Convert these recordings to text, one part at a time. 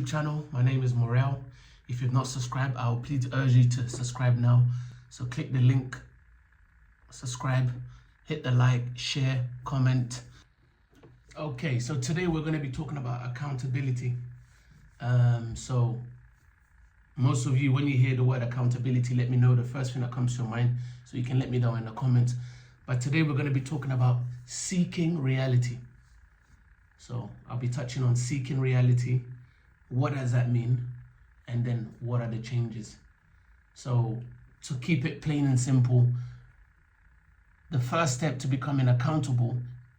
Channel. My name is Morel. If you've not subscribed, I'll please urge you to subscribe now. So click the link, subscribe, hit the like, share, comment. Okay, so today we're going to be talking about accountability. So most of you, when you hear the word accountability, let me know the first thing that comes to your mind, so you can let me know in the comments. But today we're going to be talking about seeking reality. So I'll be touching on seeking reality. What does that mean? And then what are the changes? So to keep it plain and simple, the first step to becoming accountable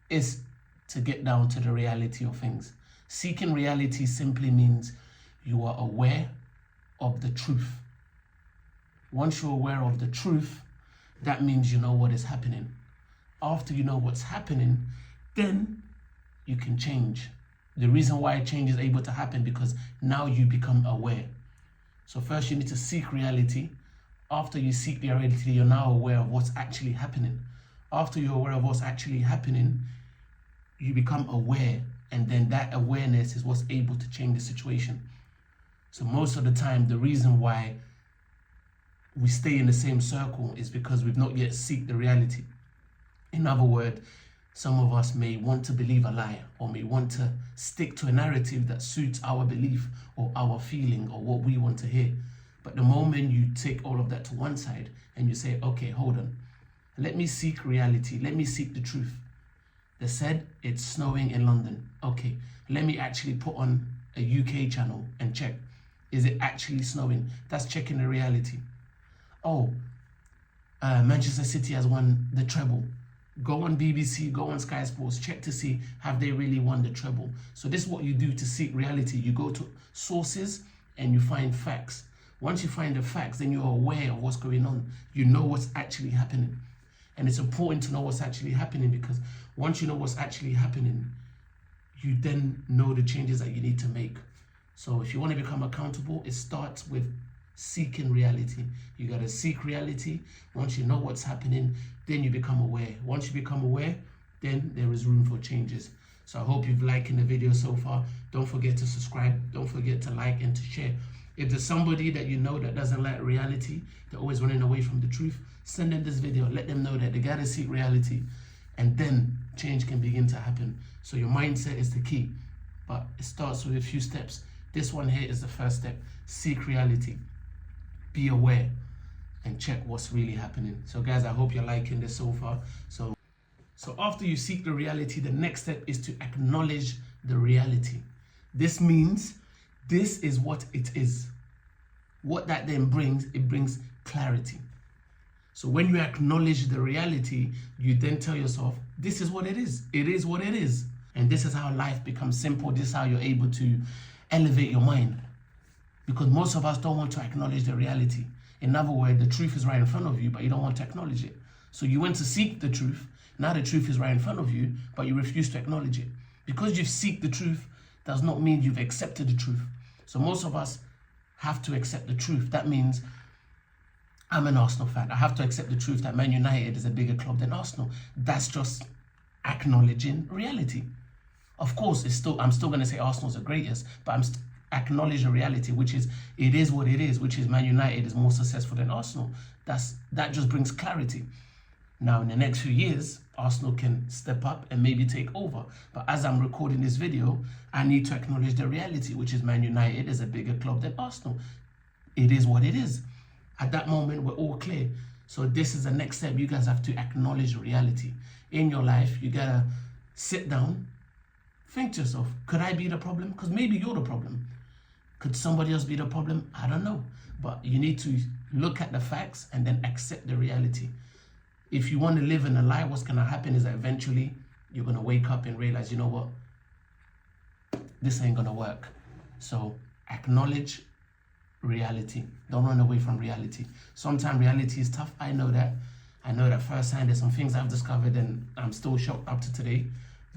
is to get down to the reality of things. Seeking reality simply means you are aware of the truth. Once you're aware of the truth, that means you know what is happening. After you know what's happening, then you can change. The reason why change is able to happen because now you become aware. So first you need to seek reality. After you seek the reality, you're now aware of what's actually happening. After you're aware of what's actually happening, you become aware, and then that awareness is what's able to change the situation. So most of the time, the reason why we stay in the same circle is because we've not yet seeked the reality. In other words, some of us may want to believe a lie, or may want to stick to a narrative that suits our belief or our feeling or what we want to hear. But the moment you take all of that to one side and you say, okay, hold on, let me seek reality, let me seek the truth. They said it's snowing in London. Okay, let me actually put on a UK channel and check. Is it actually snowing? That's checking the reality. Oh, Manchester City has won the treble. Go on BBC, go on Sky Sports, check to see have they really won the treble. So this is what you do to seek reality. You go to sources and you find facts. Once you find the facts, then you're aware of what's going on. You know what's actually happening. And it's important to know what's actually happening, because once you know what's actually happening, you then know the changes that you need to make. So if you want to become accountable, it starts with seeking reality. You got to seek reality. Once you know what's happening, then you become aware. Once you become aware, then there is room for changes. So I hope you've liked the video so far. Don't forget to subscribe. Don't forget to like and to share. If there's somebody that you know that doesn't like reality, they're always running away from the truth, send them this video. Let them know that they got to seek reality, and then change can begin to happen. So your mindset is the key, but it starts with a few steps. This one here is the first step. Seek reality. Be aware and check what's really happening. So guys, I hope you're liking this so far. So after you seek the reality, the next step is to acknowledge the reality. This means this is what it is. What that then brings, it brings clarity. So when you acknowledge the reality, you then tell yourself, this is what it is. It is what it is. And this is how life becomes simple. This is how you're able to elevate your mind. Because most of us don't want to acknowledge the reality. In other words, the truth is right in front of you, but you don't want to acknowledge it. So you went to seek the truth. Now the truth is right in front of you, but you refuse to acknowledge it. Because you've seeked the truth does not mean you've accepted the truth. So most of us have to accept the truth. That means I'm an Arsenal fan. I have to accept the truth that Man United is a bigger club than Arsenal. That's just acknowledging reality. Of course, I'm still going to say Arsenal's the greatest, but I'm acknowledge the reality, which is it is what it is, which is Man United is more successful than Arsenal. That just brings clarity. Now in the next few years, Arsenal can step up and maybe take over. But as I'm recording this video, I need to acknowledge the reality, which is Man United is a bigger club than Arsenal. It is what it is. At that moment, we're all clear. So this is the next step. You guys have to acknowledge reality. In your life, you gotta sit down, think to yourself, could I be the problem? Because maybe you're the problem. Could somebody else be the problem? I don't know. But you need to look at the facts and then accept the reality. If you want to live in a lie, what's going to happen is that eventually you're going to wake up and realize, you know what? This ain't going to work. So acknowledge reality. Don't run away from reality. Sometimes reality is tough. I know that. I know that firsthand. There's some things I've discovered and I'm still shocked up to today.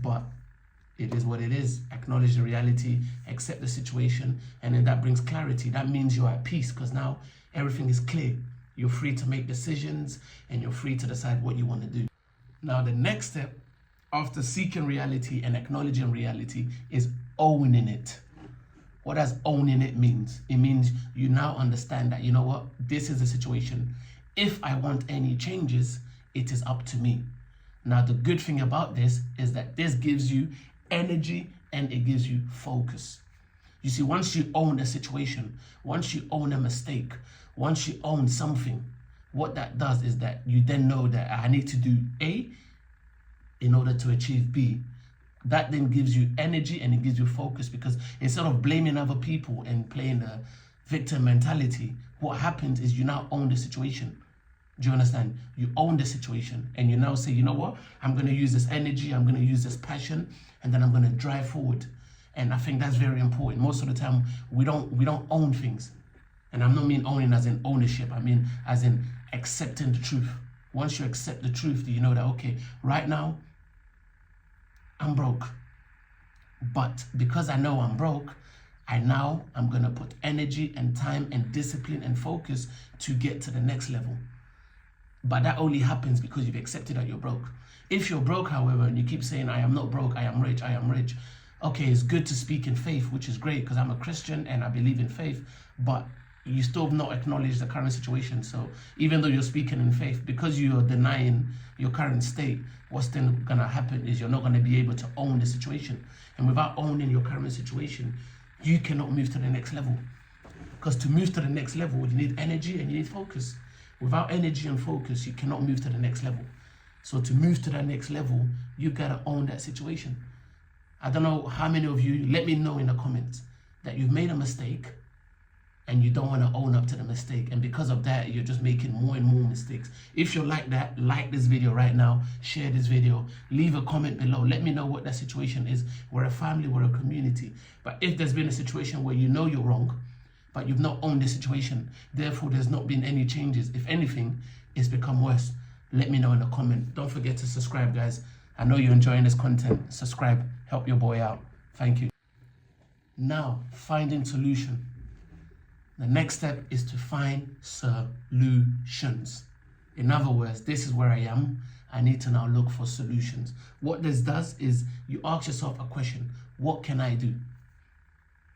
But it is what it is. Acknowledge the reality, accept the situation, and then that brings clarity. That means you're at peace because now everything is clear. You're free to make decisions and you're free to decide what you want to do. Now, the next step after seeking reality and acknowledging reality is owning it. What does owning it means? It means you now understand that, you know what, this is the situation. If I want any changes, it is up to me. Now, the good thing about this is that this gives you energy and it gives you focus. You see, once you own a situation, once you own a mistake, once you own something, what that does is that you then know that I need to do A in order to achieve B. That then gives you energy and it gives you focus, because instead of blaming other people and playing the victim mentality, what happens is you now own the situation. Do you understand? You own the situation and you now say, you know what? I'm going to use this energy, I'm going to use this passion, and then I'm going to drive forward. And I think that's very important. Most of the time, we don't own things. And I don't mean owning as in ownership. I mean as in accepting the truth. Once you accept the truth, you know that, okay, right now, I'm broke. But because I know I'm broke, I'm going to put energy and time and discipline and focus to get to the next level. But that only happens because you've accepted that you're broke. If you're broke, however, and you keep saying, I am not broke, I am rich, I am rich. Okay, it's good to speak in faith, which is great because I'm a Christian and I believe in faith, but you still have not acknowledged the current situation. So even though you're speaking in faith, because you're denying your current state, what's then going to happen is you're not going to be able to own the situation. And without owning your current situation, you cannot move to the next level. Because to move to the next level, you need energy and you need focus. Without energy and focus, you cannot move to the next level. So to move to that next level, you got to own that situation. I don't know how many of you, let me know in the comments that you've made a mistake and you don't want to own up to the mistake. And because of that, you're just making more and more mistakes. If you're like that, like this video right now, share this video, leave a comment below. Let me know what that situation is. We're a family, we're a community. But if there's been a situation where you know you're wrong, but you've not owned the situation, therefore there's not been any changes. If anything, it's become worse. Let me know in the comment. Don't forget to subscribe, guys. I know you're enjoying this content. Subscribe, help your boy out. Thank you. Now, finding solution. The next step is to find solutions. In other words, this is where I am. I need to now look for solutions. What this does is you ask yourself a question. What can I do?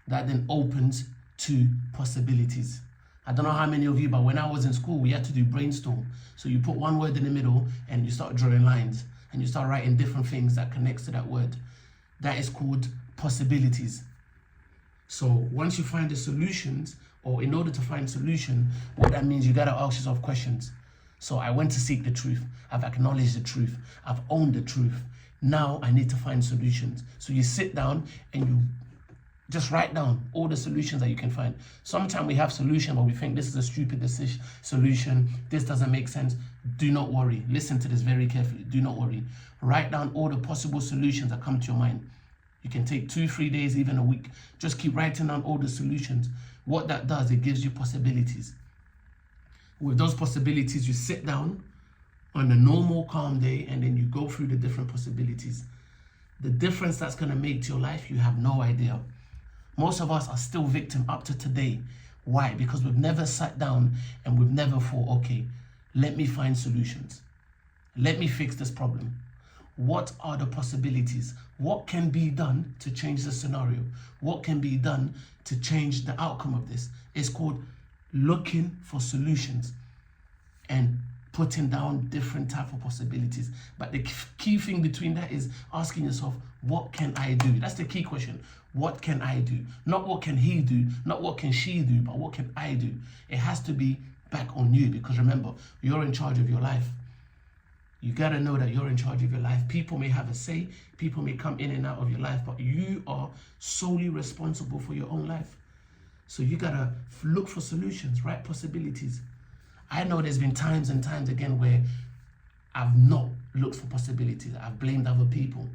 That then opens to possibilities. I don't know how many of you, but when I was in school, we had to do brainstorm. So you put one word in the middle and you start drawing lines and you start writing different things that connects to that word. That is called possibilities. So once you find the solutions, or in order to find solution, what that means, you got to ask yourself questions. So I went to seek the truth. I've acknowledged the truth. I've owned the truth. Now I need to find solutions. So you sit down and you just write down all the solutions that you can find. Sometimes we have solutions, but we think this is a stupid solution. This doesn't make sense. Do not worry. Listen to this very carefully. Do not worry. Write down all the possible solutions that come to your mind. You can take 2-3 days, even a week. Just keep writing down all the solutions. What that does, it gives you possibilities. With those possibilities, you sit down on a normal, calm day, and then you go through the different possibilities. The difference that's going to make to your life, you have no idea. Most of us are still victim up to today. Why? Because we've never sat down and we've never thought, okay, let me find solutions. Let me fix this problem. What are the possibilities? What can be done to change the scenario? What can be done to change the outcome of this? It's called looking for solutions and putting down different type of possibilities. But the key thing between that is asking yourself, what can I do? That's the key question. What can I do? Not what can he do, not what can she do, but what can I do? It has to be back on you, because remember, you're in charge of your life. You got to know that you're in charge of your life. People may have a say, people may come in and out of your life, but you are solely responsible for your own life. So you got to look for solutions, right? Possibilities. I know there's been times and times again where I've not looked for possibilities. I've blamed other people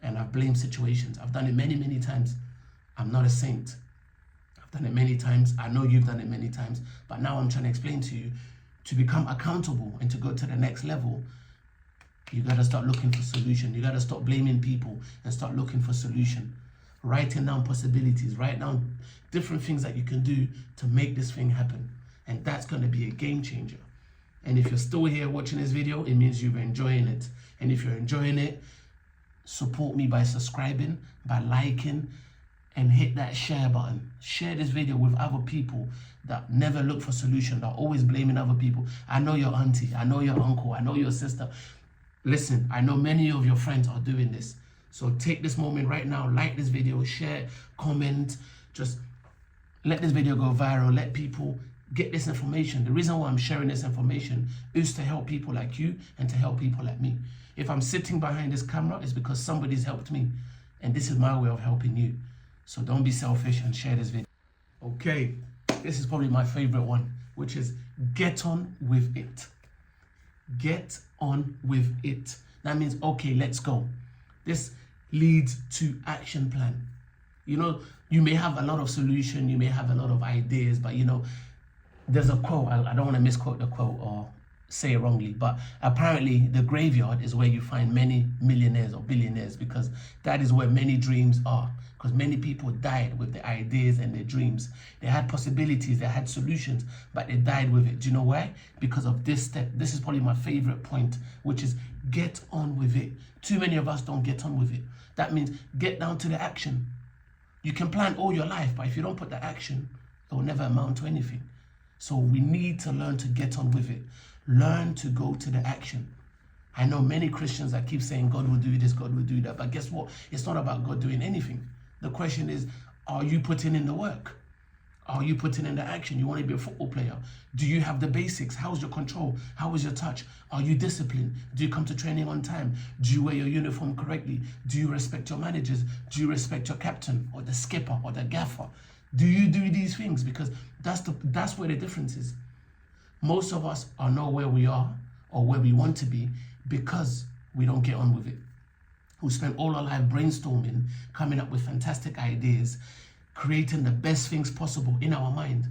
and I've blamed situations. I've done it many, many times. I'm not a saint. I've done it many times. I know you've done it many times, but now I'm trying to explain to you, to become accountable and to go to the next level, you got to start looking for solution. You got to stop blaming people and start looking for solution. Writing down possibilities, write down different things that you can do to make this thing happen. And that's going to be a game changer. And if you're still here watching this video, it means you're enjoying it. And if you're enjoying it, support me by subscribing, by liking, and hit that share button. Share this video with other people that never look for solution, that are always blaming other people. I know your auntie, I know your uncle, I know your sister. Listen, I know many of your friends are doing this. So take this moment right now, like this video, share, comment, just let this video go viral, let people get this information. The reason why I'm sharing this information is to help people like you and to help people like me. If I'm sitting behind this camera, it's because somebody's helped me. And this is my way of helping you. So don't be selfish and share this video. Okay, this is probably my favorite one, which is get on with it. Get on with it. That means, okay, let's go. This leads to action plan. You know, you may have a lot of solution, you may have a lot of ideas, but you know, there's a quote, I don't want to misquote the quote or say it wrongly, but apparently the graveyard is where you find many millionaires or billionaires, because that is where many dreams are. Because many people died with their ideas and their dreams. They had possibilities, they had solutions, but they died with it. Do you know why? Because of this step. This is probably my favorite point, which is get on with it. Too many of us don't get on with it. That means get down to the action. You can plan all your life, but if you don't put the action, it will never amount to anything. So we need to learn to get on with it. Learn to go to the action. I know many Christians that keep saying God will do this, God will do that, but guess what? It's not about God doing anything. The question is, are you putting in the work? Are you putting in the action? You want to be a football player. Do you have the basics? How's your control? How is your touch? Are you disciplined? Do you come to training on time? Do you wear your uniform correctly? Do you respect your managers? Do you respect your captain or the skipper or the gaffer? Do you do these things? Because that's where the difference is. Most of us are not where we are or where we want to be because we don't get on with it. Who spend all our life brainstorming, coming up with fantastic ideas, creating the best things possible in our mind.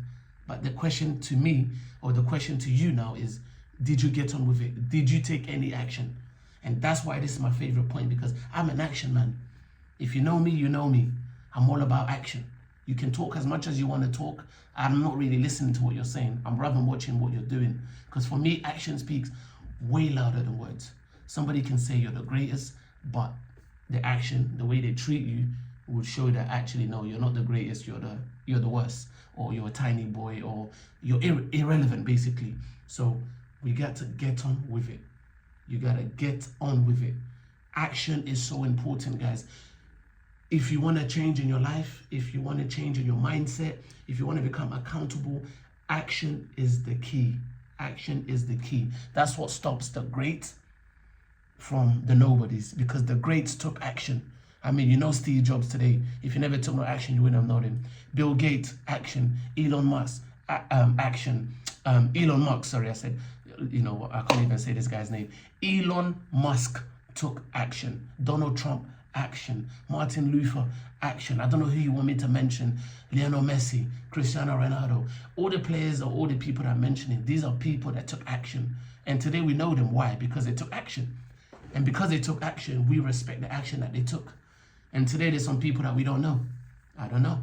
But the question to me, or the question to you now is, did you get on with it? Did you take any action? And that's why this is my favorite point, because I'm an action man. If you know me, you know me. I'm all about action. You can talk as much as you want to talk. I'm not really listening to what you're saying. I'm rather watching what you're doing. Because for me, action speaks way louder than words. Somebody can say you're the greatest, but the action, the way they treat you, would show that actually, no, you're not the greatest, you're the worst, or you're a tiny boy, or you're irrelevant, basically. So we got to get on with it. You got to get on with it. Action is so important, guys. If you want to change in your life, if you want to change in your mindset, if you want to become accountable, action is the key. Action is the key. That's what stops the greats from the nobodies, because the greats took action. I mean, you know Steve Jobs today. If you never took no action, you wouldn't have known him. Bill Gates, action. Elon Musk, action. Elon Musk, sorry, I said, you know, I can't even say this guy's name. Elon Musk took action. Donald Trump, action. Martin Luther, action. I don't know who you want me to mention. Lionel Messi, Cristiano Ronaldo. All the players or all the people that I'm mentioning, these are people that took action. And today we know them. Why? Because they took action. And because they took action, we respect the action that they took. And today there's some people that we don't know. I don't know.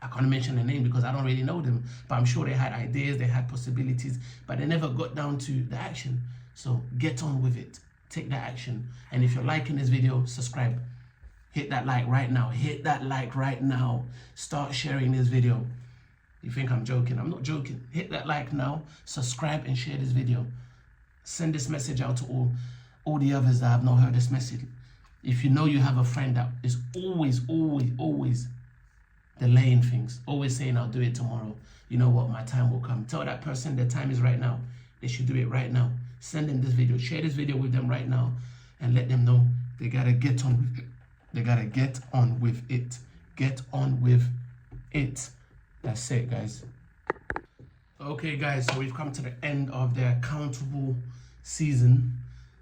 I can't mention the name because I don't really know them. But I'm sure they had ideas, they had possibilities, but they never got down to the action. So get on with it. Take that action. And if you're liking this video, subscribe. Hit that like right now. Hit that like right now. Start sharing this video. You think I'm joking? I'm not joking. Hit that like now. Subscribe and share this video. Send this message out to all the others that have not heard this message. If you know you have a friend that is always delaying things, always saying, I'll do it tomorrow. You know what? My time will come. Tell that person the time is right now. They should do it right now. Send them this video. Share this video with them right now and let them know they got to get on with it. They got to get on with it. Get on with it. That's it, guys. Okay, guys, so we've come to the end of the accountable season.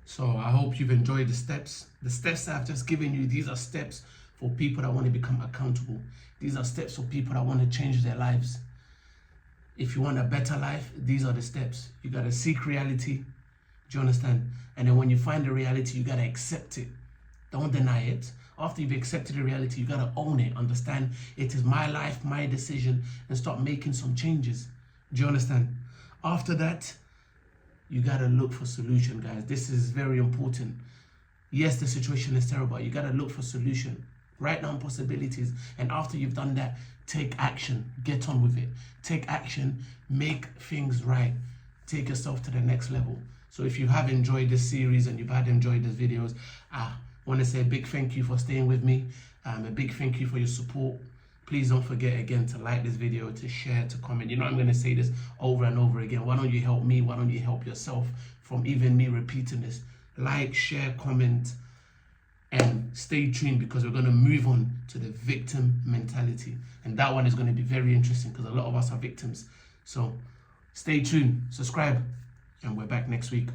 So I hope you've enjoyed the steps. The steps that I've just given you, these are steps for people that want to become accountable. These are steps for people that want to change their lives. If you want a better life, these are the steps. You got to seek reality. Do you understand? And then when you find the reality, you got to accept it. Don't deny it. After you've accepted the reality, you got to own it. Understand? It is my life, my decision, and start making some changes. Do you understand? After that, you got to look for solution, guys. This is very important. Yes, the situation is terrible. You got to look for solution. Write down possibilities. And after you've done that, take action. Get on with it. Take action. Make things right. Take yourself to the next level. So if you have enjoyed this series and you've enjoyed these videos, I want to say a big thank you for staying with me. A big thank you for your support. Please don't forget again to like this video, to share, to comment. You know I'm going to say this over and over again. Why don't you help me? Why don't you help yourself from even me repeating this? Like, share, comment, and stay tuned, because we're going to move on to the victim mentality. And that one is going to be very interesting because a lot of us are victims. So stay tuned, subscribe, and we're back next week.